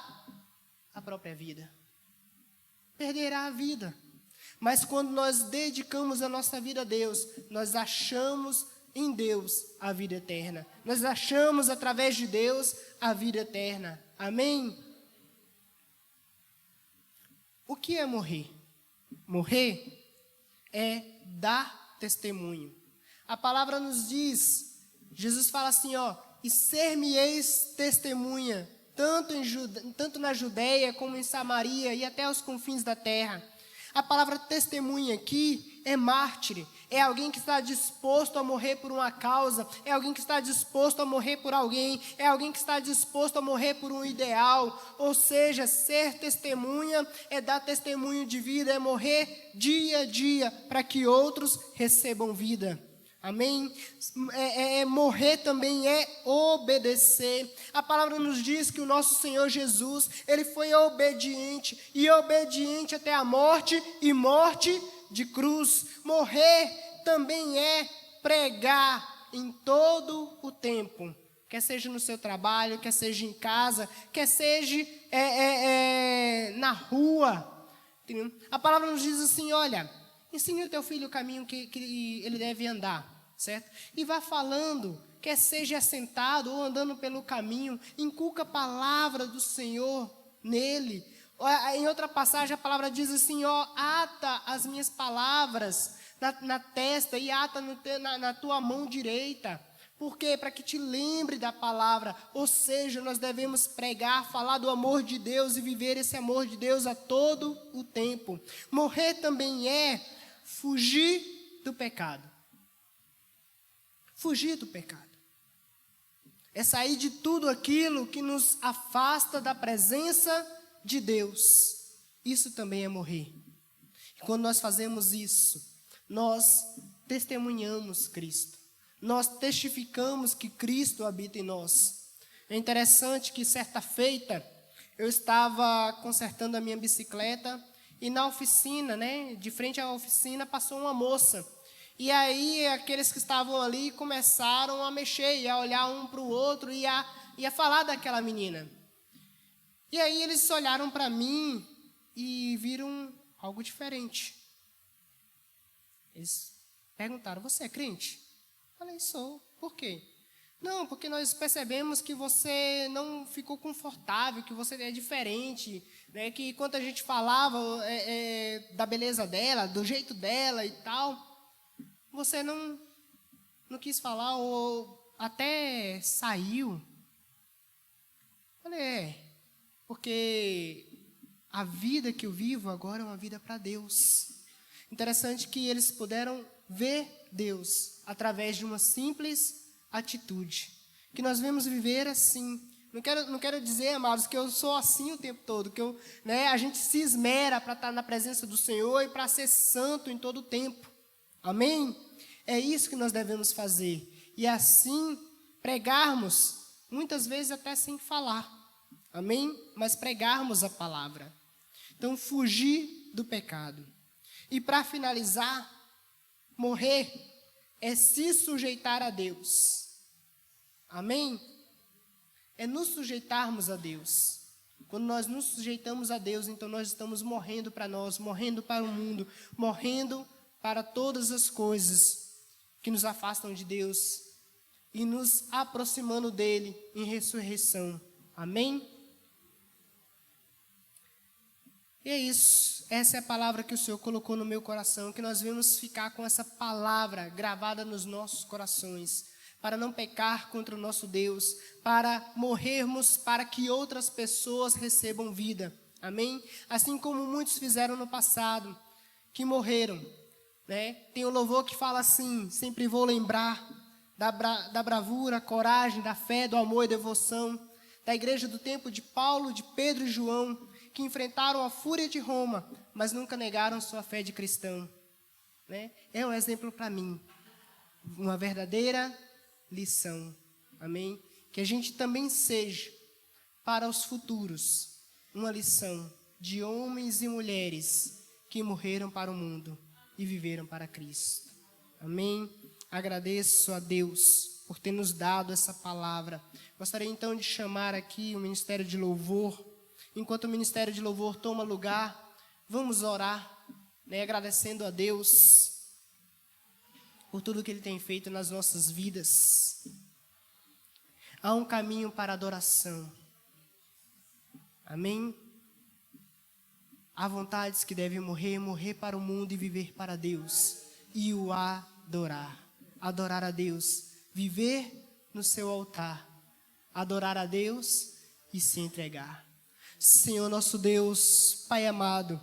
a própria vida. Perderá a vida. Mas quando nós dedicamos a nossa vida a Deus, nós achamos em Deus a vida eterna. Nós achamos através de Deus a vida eterna. Amém? O que é morrer? Morrer é dar testemunho. A palavra nos diz, Jesus fala assim, e ser-me-eis testemunha, tanto na Judeia como em Samaria e até os confins da terra. A palavra testemunha aqui é mártir, é alguém que está disposto a morrer por uma causa, é alguém que está disposto a morrer por alguém, é alguém que está disposto a morrer por um ideal. Ou seja, ser testemunha é dar testemunho de vida, é morrer dia a dia para que outros recebam vida. Amém? Morrer também é obedecer. A palavra nos diz que o nosso Senhor Jesus, Ele foi obediente, e obediente até a morte, e morte de cruz. Morrer também é pregar em todo o tempo. Quer seja no seu trabalho, quer seja em casa, quer seja na rua. A palavra nos diz assim, olha, ensine o teu filho o caminho que ele deve andar. Certo? E vá falando, quer seja sentado ou andando pelo caminho, inculca a palavra do Senhor nele. Em outra passagem a palavra diz assim, ata as minhas palavras na testa e ata na tua mão direita. Por quê? Para que te lembre da palavra. Ou seja, nós devemos pregar, falar do amor de Deus e viver esse amor de Deus a todo o tempo. Morrer também é fugir do pecado. Fugir do pecado. É sair de tudo aquilo que nos afasta da presença de Deus. Isso também é morrer. E quando nós fazemos isso, nós testemunhamos Cristo. Nós testificamos que Cristo habita em nós. É interessante que certa feita eu estava consertando a minha bicicleta e na oficina, né, de frente à oficina, passou uma moça. E aí aqueles que estavam ali começaram a mexer, e a olhar um para o outro e a falar daquela menina. E aí eles olharam para mim e viram algo diferente. Eles perguntaram, você é crente? Eu falei, sou. Por quê? Não, porque nós percebemos que você não ficou confortável, que você é diferente, né? Que quando a gente falava da beleza dela, do jeito dela e tal, você não quis falar ou até saiu. Falei, porque a vida que eu vivo agora é uma vida para Deus. Interessante que eles puderam ver Deus através de uma simples atitude. Que nós vamos viver assim. Não quero dizer, amados, que eu sou assim o tempo todo, que a gente se esmera para estar na presença do Senhor e para ser santo em todo o tempo. Amém? É isso que nós devemos fazer. E assim pregarmos, muitas vezes até sem falar. Amém? Mas pregarmos a palavra. Então, fugir do pecado. E para finalizar, morrer é se sujeitar a Deus. Amém? É nos sujeitarmos a Deus. Quando nós nos sujeitamos a Deus, então nós estamos morrendo para nós, morrendo para o mundo, morrendo para todas as coisas que nos afastam de Deus e nos aproximando dele em ressurreição. Amém? E é isso. Essa é a palavra que o Senhor colocou no meu coração, que nós vamos ficar com essa palavra gravada nos nossos corações, para não pecar contra o nosso Deus, para morrermos para que outras pessoas recebam vida. Amém? Assim como muitos fizeram no passado, que morreram. Tem um louvor que fala assim: sempre vou lembrar da bravura, coragem, da fé, do amor e devoção, da igreja do tempo de Paulo, de Pedro e João, que enfrentaram a fúria de Roma, mas nunca negaram sua fé de cristão. É um exemplo para mim, uma verdadeira lição. Amém? Que a gente também seja, para os futuros, uma lição de homens e mulheres que morreram para o mundo e viveram para Cristo. Amém? Agradeço a Deus por ter nos dado essa palavra. Gostaria então de chamar aqui o Ministério de Louvor. Enquanto o Ministério de Louvor toma lugar, vamos orar, agradecendo a Deus por tudo que Ele tem feito nas nossas vidas. Há um caminho para a adoração. Amém? Há vontades que devem morrer para o mundo e viver para Deus. E o adorar. Adorar a Deus. Viver no seu altar. Adorar a Deus e se entregar. Senhor nosso Deus, Pai amado,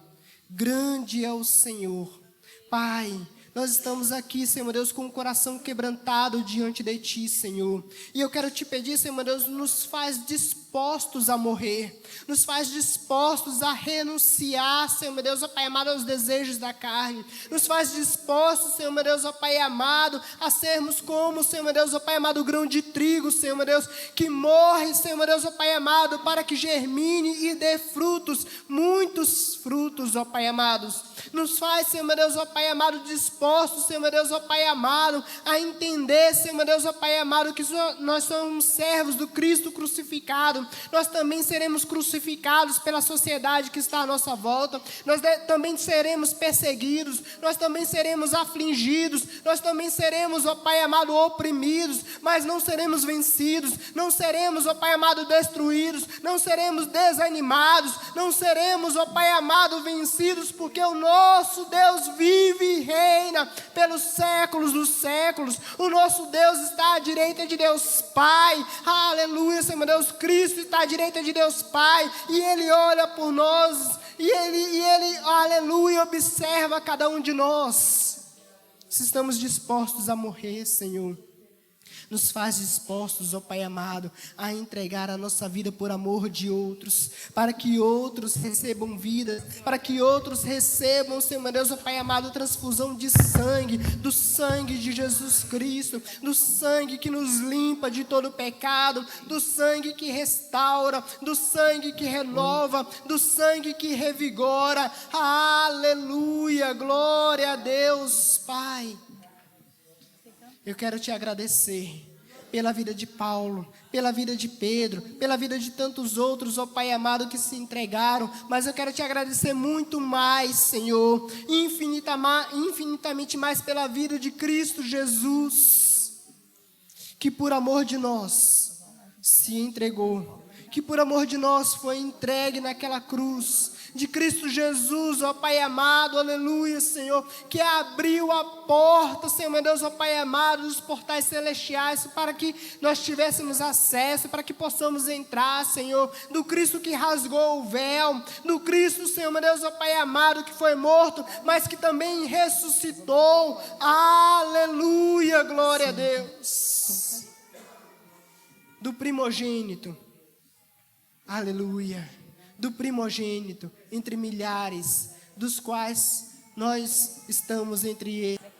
grande é o Senhor. Pai, nós estamos aqui, Senhor Deus, com o coração quebrantado diante de Ti, Senhor. E eu quero Te pedir, Senhor Deus, nos faz dispostos a morrer. Nos faz dispostos a renunciar, Senhor Deus, ó Pai amado, aos desejos da carne. Nos faz dispostos, Senhor Deus, ó Pai amado, a sermos como, Senhor Deus, ó Pai amado, o grão de trigo, Senhor Deus, que morre, Senhor Deus, ó Pai amado, para que germine e dê frutos, muitos frutos, ó Pai amados. Nos faz, Senhor Deus, ó Pai amado, dispostos, Senhor Deus, ó Pai amado, a entender, Senhor Deus, ó Pai amado, que nós somos servos do Cristo crucificado. Nós também seremos crucificados pela sociedade que está à nossa volta. Nós também seremos perseguidos. Nós também seremos afligidos. Nós também seremos, ó Pai amado, oprimidos. Mas não seremos vencidos. Não seremos, ó Pai amado, destruídos. Não seremos desanimados. Não seremos, ó Pai amado, vencidos, porque o nosso Deus vive e reina pelos séculos dos séculos. O nosso Deus está à direita de Deus Pai. Aleluia, Senhor Deus. Cristo está à direita de Deus Pai. E Ele olha por nós. E Ele, aleluia, observa cada um de nós. Se estamos dispostos a morrer, Senhor, nos faz dispostos, ó Pai amado, a entregar a nossa vida por amor de outros, para que outros recebam vida, para que outros recebam, Senhor Deus, ó Pai amado, transfusão de sangue, do sangue de Jesus Cristo, do sangue que nos limpa de todo pecado, do sangue que restaura, do sangue que renova, do sangue que revigora. Aleluia, glória a Deus, Pai. Eu quero Te agradecer pela vida de Paulo, pela vida de Pedro, pela vida de tantos outros, ó Pai amado, que se entregaram. Mas eu quero Te agradecer muito mais, Senhor, infinitamente mais pela vida de Cristo Jesus, que por amor de nós se entregou, que por amor de nós foi entregue naquela cruz, de Cristo Jesus, ó Pai amado, aleluia, Senhor, que abriu a porta, Senhor, meu Deus, ó Pai amado, dos portais celestiais, para que nós tivéssemos acesso, para que possamos entrar, Senhor, do Cristo que rasgou o véu, do Cristo, Senhor, meu Deus, ó Pai amado, que foi morto, mas que também ressuscitou, aleluia, glória a Deus, do primogênito, aleluia, do primogênito, entre milhares, dos quais nós estamos entre eles.